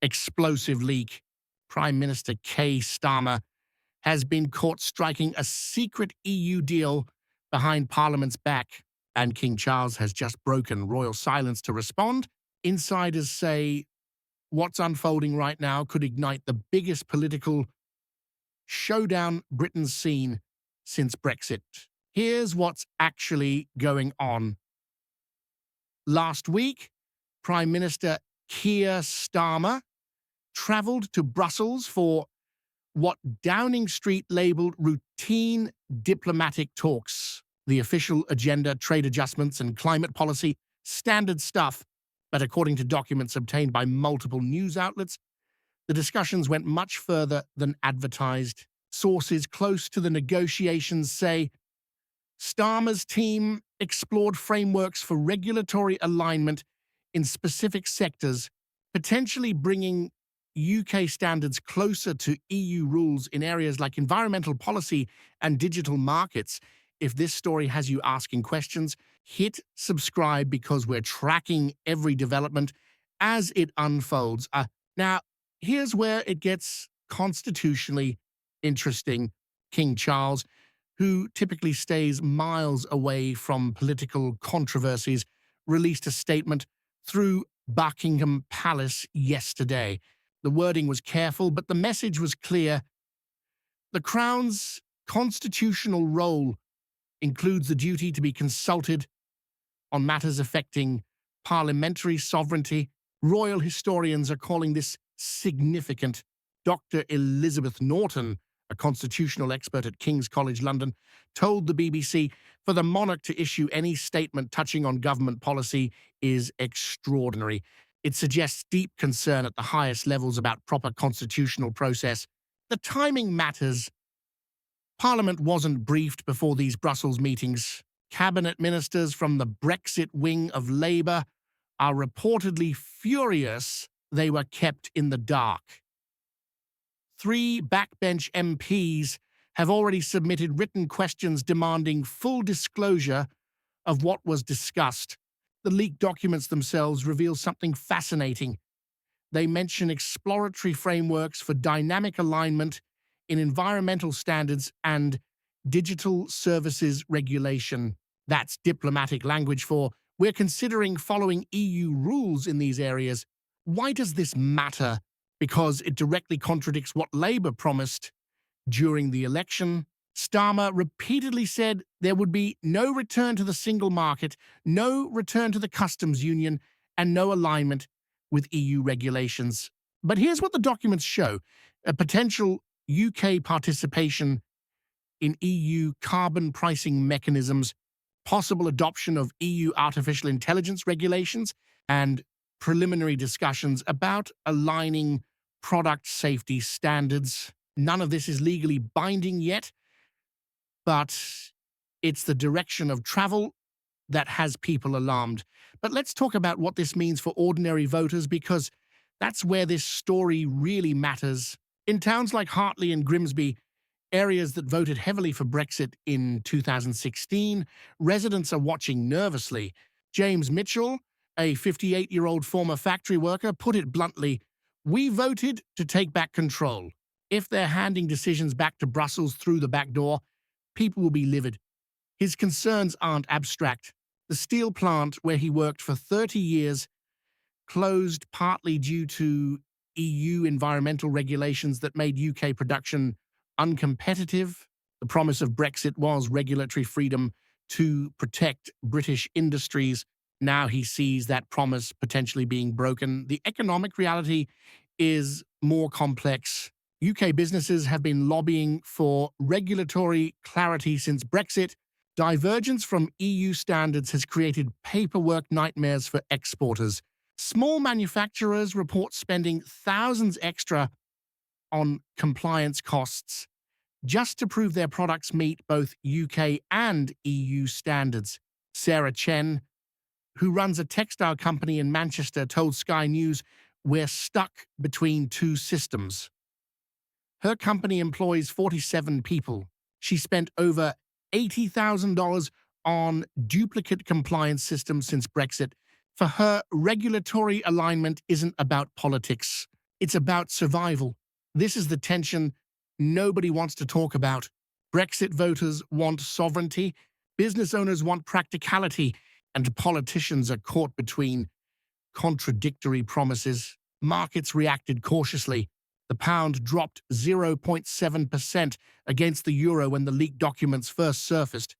explosive leak. Prime Minister Keir Starmer has been caught striking a secret EU deal behind Parliament's back, and King Charles has just broken royal silence to respond. Insiders say what's unfolding right now could ignite the biggest political showdown Britain's seen since Brexit. Here's what's actually going on. Last week, Prime Minister Keir Starmer travelled to Brussels for what Downing Street labelled routine diplomatic talks. The official agenda, trade adjustments and climate policy, standard stuff. But according to documents obtained by multiple news outlets, the discussions went much further than advertised. Sources close to the negotiations say Starmer's team explored frameworks for regulatory alignment in specific sectors, potentially bringing UK standards closer to EU rules in areas like environmental policy and digital markets. If this story has you asking questions, hit subscribe because we're tracking every development as it unfolds. Now, here's where it gets constitutionally interesting. King Charles, who typically stays miles away from political controversies, released a statement through Buckingham Palace yesterday. The wording was careful, but the message was clear. The Crown's constitutional role includes the duty to be consulted on matters affecting parliamentary sovereignty. Royal historians are calling this significant. Dr. Elizabeth Norton, a constitutional expert at King's College London, told the BBC, for the monarch to issue any statement touching on government policy is extraordinary. It suggests deep concern at the highest levels about proper constitutional process. The timing matters. Parliament wasn't briefed before these Brussels meetings. Cabinet ministers from the Brexit wing of Labour are reportedly furious they were kept in the dark. 3 backbench MPs have already submitted written questions demanding full disclosure of what was discussed. The leaked documents themselves reveal something fascinating. They mention exploratory frameworks for dynamic alignment in environmental standards and digital services regulation. That's diplomatic language for, we're considering following EU rules in these areas. Why does this matter? Because it directly contradicts what Labour promised during the election. Starmer repeatedly said there would be no return to the single market, no return to the customs union, and no alignment with EU regulations. But here's what the documents show: a potential UK participation in EU carbon pricing mechanisms, possible adoption of EU artificial intelligence regulations, and preliminary discussions about aligning product safety standards. None of this is legally binding yet, but it's the direction of travel that has people alarmed. But let's talk about what this means for ordinary voters, because that's where this story really matters. In towns like Hartley and Grimsby, areas that voted heavily for Brexit in 2016, residents are watching nervously. James Mitchell, a 58-year-old former factory worker, put it bluntly, "We voted to take back control. If they're handing decisions back to Brussels through the back door, people will be livid." His concerns aren't abstract. The steel plant where he worked for 30 years closed partly due to EU environmental regulations that made UK production uncompetitive. The promise of Brexit was regulatory freedom to protect British industries. Now he sees that promise potentially being broken. The economic reality is more complex. UK businesses have been lobbying for regulatory clarity since Brexit. Divergence from EU standards has created paperwork nightmares for exporters. Small manufacturers report spending thousands extra on compliance costs just to prove their products meet both UK and EU standards. Sarah Chen, who runs a textile company in Manchester, told Sky News, "We're stuck between two systems." Her company employs 47 people. She spent over $80,000 on duplicate compliance systems since Brexit. For her, regulatory alignment isn't about politics. It's about survival. This is the tension nobody wants to talk about. Brexit voters want sovereignty, business owners want practicality, and politicians are caught between contradictory promises. Markets reacted cautiously. The pound dropped 0.7% against the euro when the leaked documents first surfaced.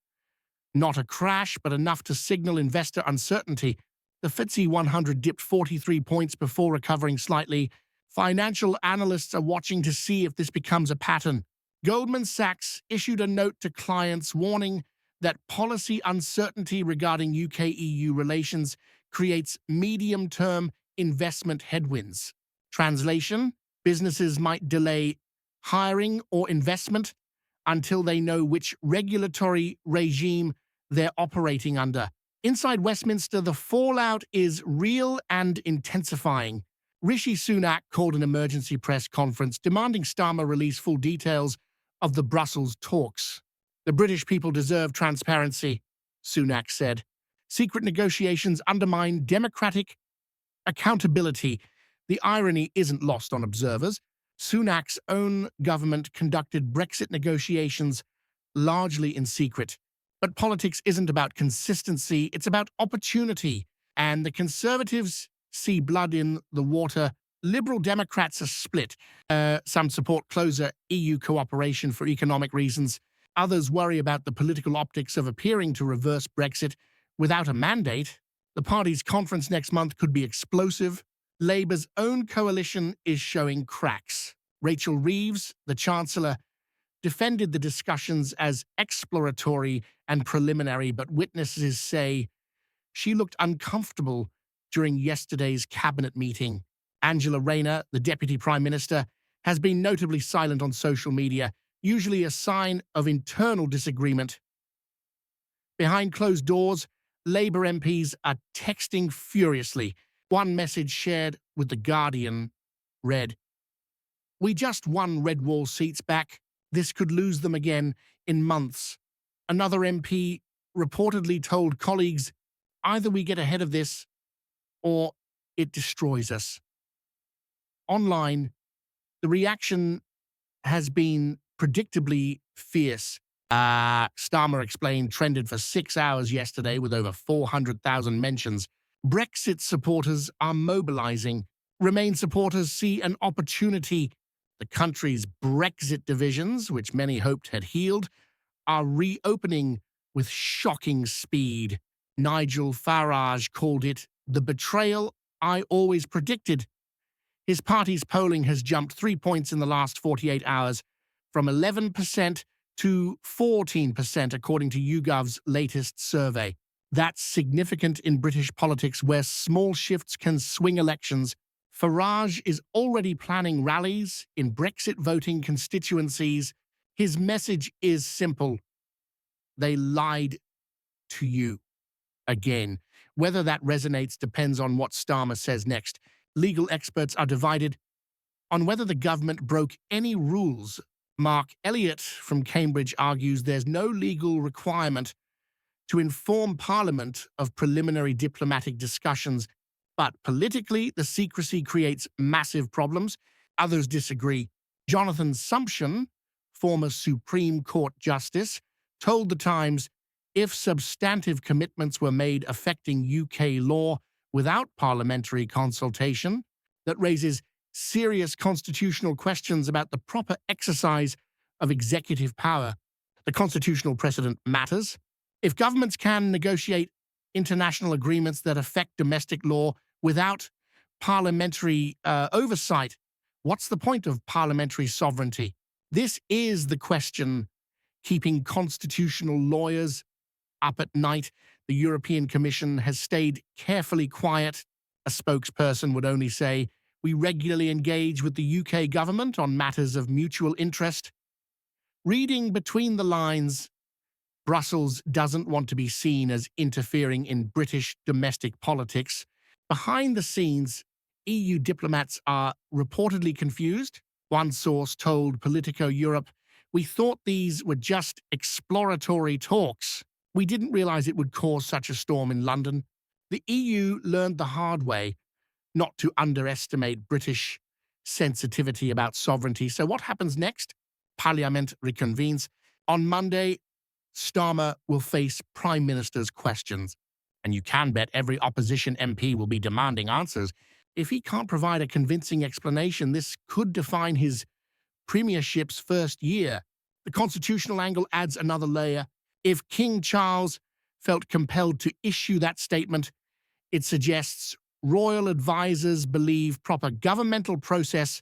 Not a crash, but enough to signal investor uncertainty. The FTSE 100 dipped 43 points before recovering slightly. Financial analysts are watching to see if this becomes a pattern. Goldman Sachs issued a note to clients warning that policy uncertainty regarding UK-EU relations creates medium-term investment headwinds. Translation: businesses might delay hiring or investment until they know which regulatory regime they're operating under. Inside Westminster, the fallout is real and intensifying. Rishi Sunak called an emergency press conference demanding Starmer release full details of the Brussels talks. The British people deserve transparency, Sunak said. Secret negotiations undermine democratic accountability. The irony isn't lost on observers. Sunak's own government conducted Brexit negotiations largely in secret. But politics isn't about consistency, it's about opportunity. And the Conservatives see blood in the water. Liberal Democrats are split. Some support closer EU cooperation for economic reasons. Others worry about the political optics of appearing to reverse Brexit without a mandate. The party's conference next month could be explosive. Labour's own coalition is showing cracks. Rachel Reeves, the Chancellor, defended the discussions as exploratory and preliminary, but witnesses say she looked uncomfortable during yesterday's cabinet meeting. Angela Rayner, the Deputy Prime Minister, has been notably silent on social media, usually a sign of internal disagreement. Behind closed doors, Labour MPs are texting furiously. One message shared with The Guardian read, "We just won red wall seats back. This could lose them again in months." Another MP reportedly told colleagues, "Either we get ahead of this or it destroys us." Online, the reaction has been predictably fierce. Starmer explained trended for 6 hours yesterday with over 400,000 mentions. Brexit supporters are mobilizing. Remain supporters see an opportunity. The country's Brexit divisions, which many hoped had healed, are reopening with shocking speed. Nigel Farage called it the betrayal I always predicted. His party's polling has jumped 3 points in the last 48 hours, from 11% to 14%, according to YouGov's latest survey. That's significant in British politics, where small shifts can swing elections. Farage is already planning rallies in Brexit voting constituencies. His message is simple: they lied to you. Again, whether that resonates depends on what Starmer says next. Legal experts are divided on whether the government broke any rules. Mark Elliott from Cambridge argues there's no legal requirement to inform Parliament of preliminary diplomatic discussions, but politically, the secrecy creates massive problems. Others disagree. Jonathan Sumption, former Supreme Court Justice, told The Times if substantive commitments were made affecting UK law without parliamentary consultation, that raises serious constitutional questions about the proper exercise of executive power. The constitutional precedent matters. If governments can negotiate international agreements that affect domestic law without parliamentary oversight, what's the point of parliamentary sovereignty? This is the question keeping constitutional lawyers up at night. The European Commission has stayed carefully quiet. A spokesperson would only say, "We regularly engage with the UK government on matters of mutual interest." Reading between the lines, Brussels doesn't want to be seen as interfering in British domestic politics. Behind the scenes, EU diplomats are reportedly confused. One source told Politico Europe, "We thought these were just exploratory talks. We didn't realize it would cause such a storm in London." The EU learned the hard way not to underestimate British sensitivity about sovereignty. So what happens next? Parliament reconvenes. On Monday, Starmer will face Prime Minister's questions. And you can bet every opposition MP will be demanding answers. If he can't provide a convincing explanation, this could define his premiership's first year. The constitutional angle adds another layer. If King Charles felt compelled to issue that statement, it suggests royal advisors believe proper governmental process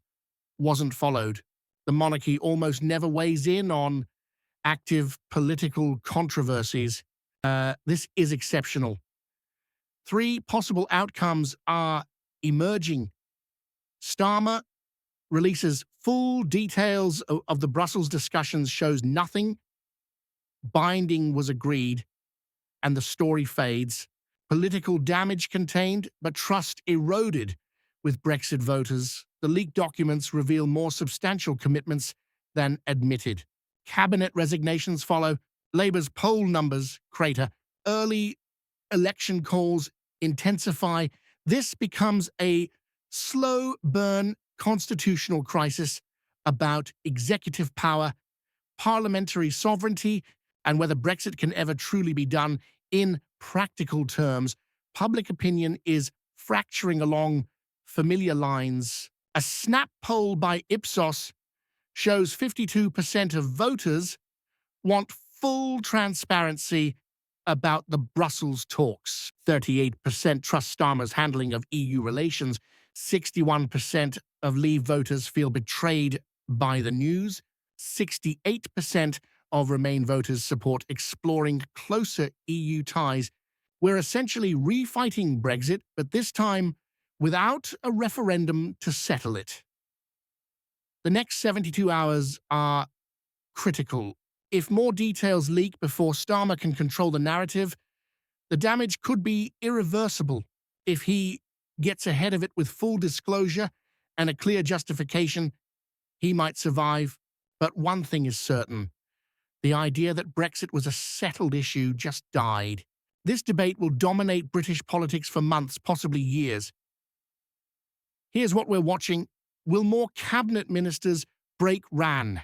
wasn't followed. The monarchy almost never weighs in on active political controversies. This is exceptional. 3 possible outcomes are emerging. Starmer releases full details of the Brussels discussions, shows nothing binding was agreed, and the story fades. Political damage contained, but trust eroded with Brexit voters. The leaked documents reveal more substantial commitments than admitted. Cabinet resignations follow. Labour's poll numbers crater. Early election calls intensify. This becomes a slow burn constitutional crisis about executive power, parliamentary sovereignty, and whether Brexit can ever truly be done in practical terms. Public opinion is fracturing along familiar lines. A snap poll by Ipsos shows 52% of voters want full transparency about the Brussels talks. 38% trust Starmer's handling of EU relations. 61% of Leave voters feel betrayed by the news. 68% of Remain voters support exploring closer EU ties. We're essentially refighting Brexit, but this time without a referendum to settle it. The next 72 hours are critical. If more details leak before Starmer can control the narrative, the damage could be irreversible. If he gets ahead of it with full disclosure and a clear justification, he might survive. But one thing is certain. The idea that Brexit was a settled issue just died. This debate will dominate British politics for months, possibly years. Here's what we're watching. Will more cabinet ministers break rank?